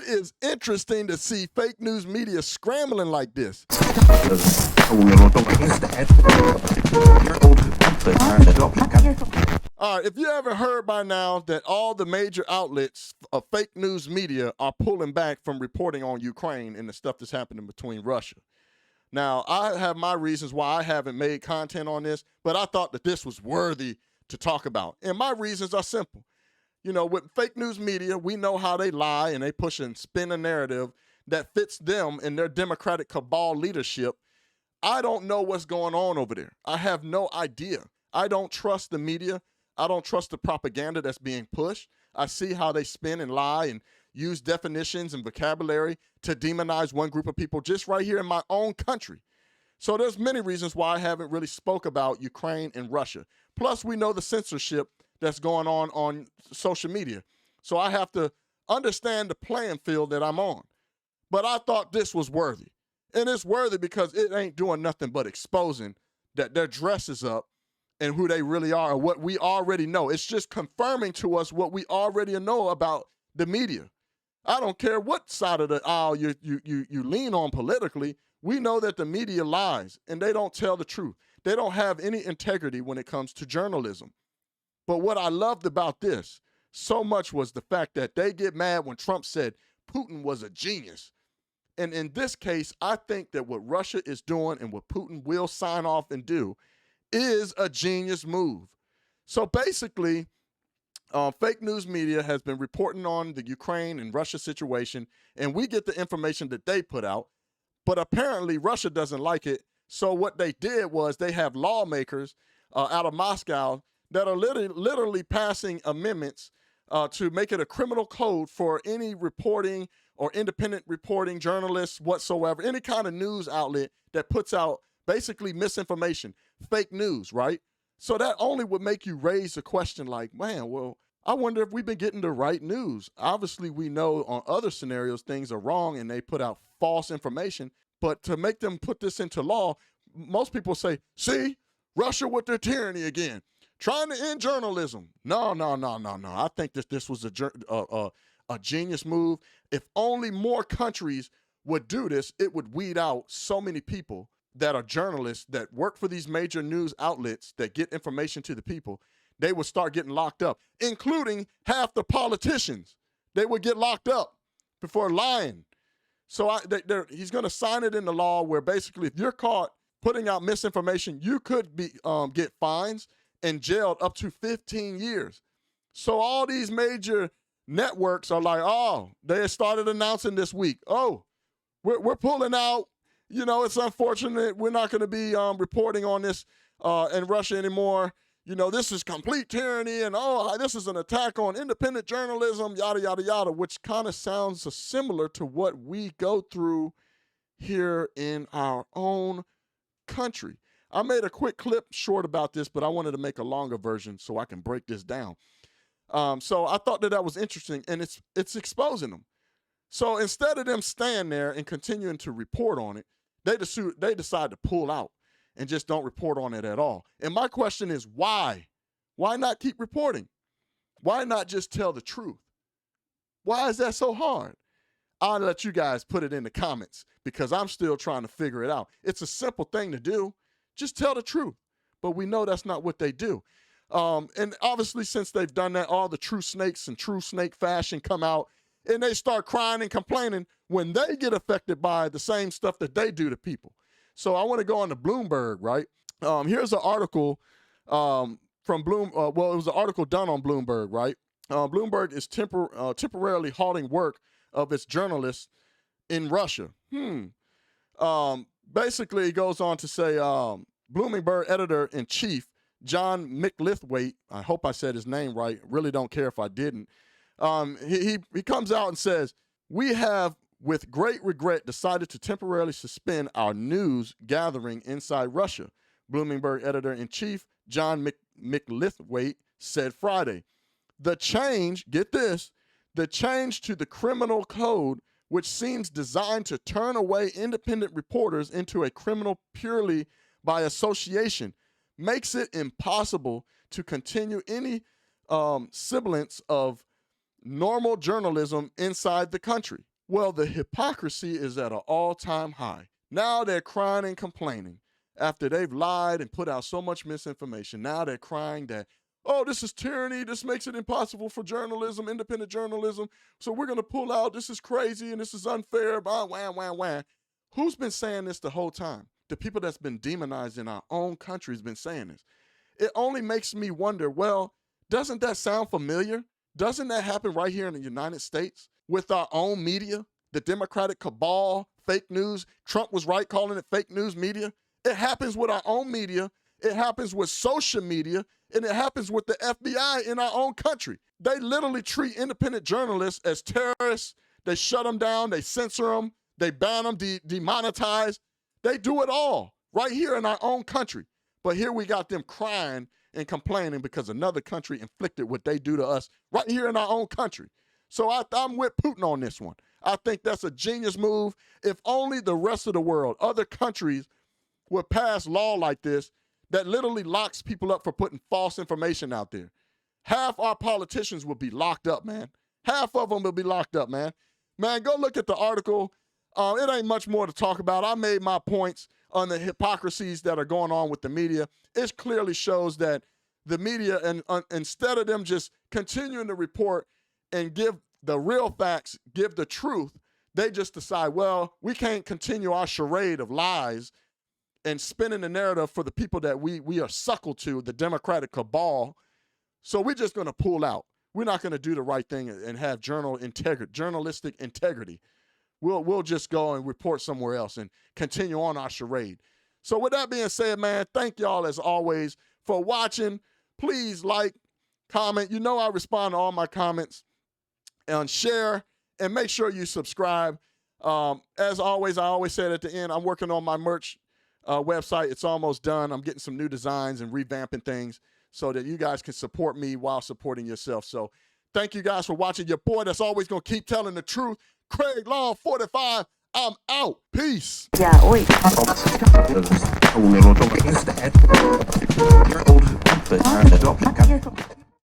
It is interesting to see fake news media scrambling like this. All right, if you haven't heard by now that all the major outlets of fake news media are pulling back from reporting on Ukraine and the stuff that's happening between Russia. Now, I have my reasons why I haven't made content on this, but I thought that this was worthy to talk about. And my reasons are simple. You know, with fake news media, we know how they lie and they push and spin a narrative that fits them and their Democratic cabal leadership. I don't know what's going on over there. I have no idea. I don't trust the media. I don't trust the propaganda that's being pushed. I see how they spin and lie and use definitions and vocabulary to demonize one group of people just right here in my own country. So there's many reasons why I haven't really spoke about Ukraine and Russia. Plus, we know the censorship that's going on social media. So I have to understand the playing field that I'm on. But I thought this was worthy. And it's worthy because it ain't doing nothing but exposing that their dress is up and who they really are and what we already know. It's just confirming to us what we already know about the media. I don't care what side of the aisle you lean on politically. We know that the media lies and they don't tell the truth. They don't have any integrity when it comes to journalism. But what I loved about this so much was the fact that they get mad when Trump said Putin was a genius. And in this case, I think that what Russia is doing and what Putin will sign off and do is a genius move. So basically, fake news media has been reporting on the Ukraine and Russia situation, and we get the information that they put out. But apparently, Russia doesn't like it. So what they did was they have lawmakers out of Moscow that are literally passing amendments to make it a criminal code for any reporting or independent reporting journalists whatsoever, any kind of news outlet that puts out basically misinformation, fake news, right? So that only would make you raise the question like, man, well, I wonder if we've been getting the right news. Obviously, we know on other scenarios things are wrong and they put out false information, but to make them put this into law, most people say, see, Russia with their tyranny again. Trying to end journalism. No. I think that this was a genius move. If only more countries would do this, it would weed out so many people that are journalists that work for these major news outlets that get information to the people. They would start getting locked up, including half the politicians. They would get locked up before lying. So he's going to sign it into law where basically if you're caught putting out misinformation, you could be get fines and jailed up to 15 years. So all these major networks are like, oh, they started announcing this week, oh, we're pulling out. You know, it's unfortunate. We're not going to be reporting on this in Russia anymore. You know, this is complete tyranny and, oh, this is an attack on independent journalism, yada, yada, yada, which kind of sounds similar to what we go through here in our own country. I made a quick clip short about this, but I wanted to make a longer version so I can break this down. So I thought that was interesting, and it's exposing them. So instead of them staying there and continuing to report on it, they decide to pull out and just don't report on it at all. And my question is, why? Why not keep reporting? Why not just tell the truth? Why is that so hard? I'll let you guys put it in the comments because I'm still trying to figure it out. It's a simple thing to do. Just tell the truth. But we know that's not what they do. And obviously, since they've done that, all the true snakes and true snake fashion come out and they start crying and complaining when they get affected by the same stuff that they do to people. So I want to go on to Bloomberg, right? Here's an article from it was an article done on Bloomberg, right? Bloomberg is temporarily halting work of its journalists in Russia. Basically, it goes on to say Bloomberg editor-in-chief John Micklithwaite, I hope I said his name right, really don't care if I didn't, he comes out and says, we have, with great regret, decided to temporarily suspend our news gathering inside Russia, Bloomberg editor-in-chief John Micklithwaite said Friday. The change, get this, the change to the criminal code, which seems designed to turn away independent reporters into a criminal purely by association, makes it impossible to continue any semblance of normal journalism inside the country. Well, the hypocrisy is at an all-time high. Now they're crying and complaining after they've lied and put out so much misinformation. Now they're crying that, oh, this is tyranny. This makes it impossible for journalism, independent journalism. So we're going to pull out. This is crazy and this is unfair. Blah, wah, wah, wah. Who's been saying this the whole time? The people that's been demonized in our own country has been saying this. It only makes me wonder, well, doesn't that sound familiar? Doesn't that happen right here in the United States with our own media, the Democratic cabal, fake news? Trump was right calling it fake news media. It happens with our own media. It happens with social media, and it happens with the FBI in our own country. They literally treat independent journalists as terrorists. They shut them down. They censor them. They ban them, demonetize. They do it all right here in our own country. But here we got them crying and complaining because another country inflicted what they do to us right here in our own country. So I'm with Putin on this one. I think that's a genius move. If only the rest of the world, other countries, would pass law like this that literally locks people up for putting false information out there. Half our politicians will be locked up, man. Half of them will be locked up, man. Man, go look at the article. It ain't much more to talk about. I made my points on the hypocrisies that are going on with the media. It clearly shows that the media, and instead of them just continuing to report and give the real facts, give the truth, they just decide, well, we can't continue our charade of lies and spinning the narrative for the people that we are suckled to, the Democratic cabal. So we're just going to pull out. We're not going to do the right thing and have journalistic integrity. We'll just go and report somewhere else and continue on our charade. So with that being said, man, thank y'all as always for watching. Please like, comment. You know I respond to all my comments, and share, and make sure you subscribe. As always, I always say it at the end, I'm working on my merch website. It's almost done. I'm getting some new designs and revamping things so that you guys can support me while supporting yourself. So thank you guys for watching. Your boy that's always going to keep telling the truth, Craig Long 45. I'm out. Peace. Yeah, oi.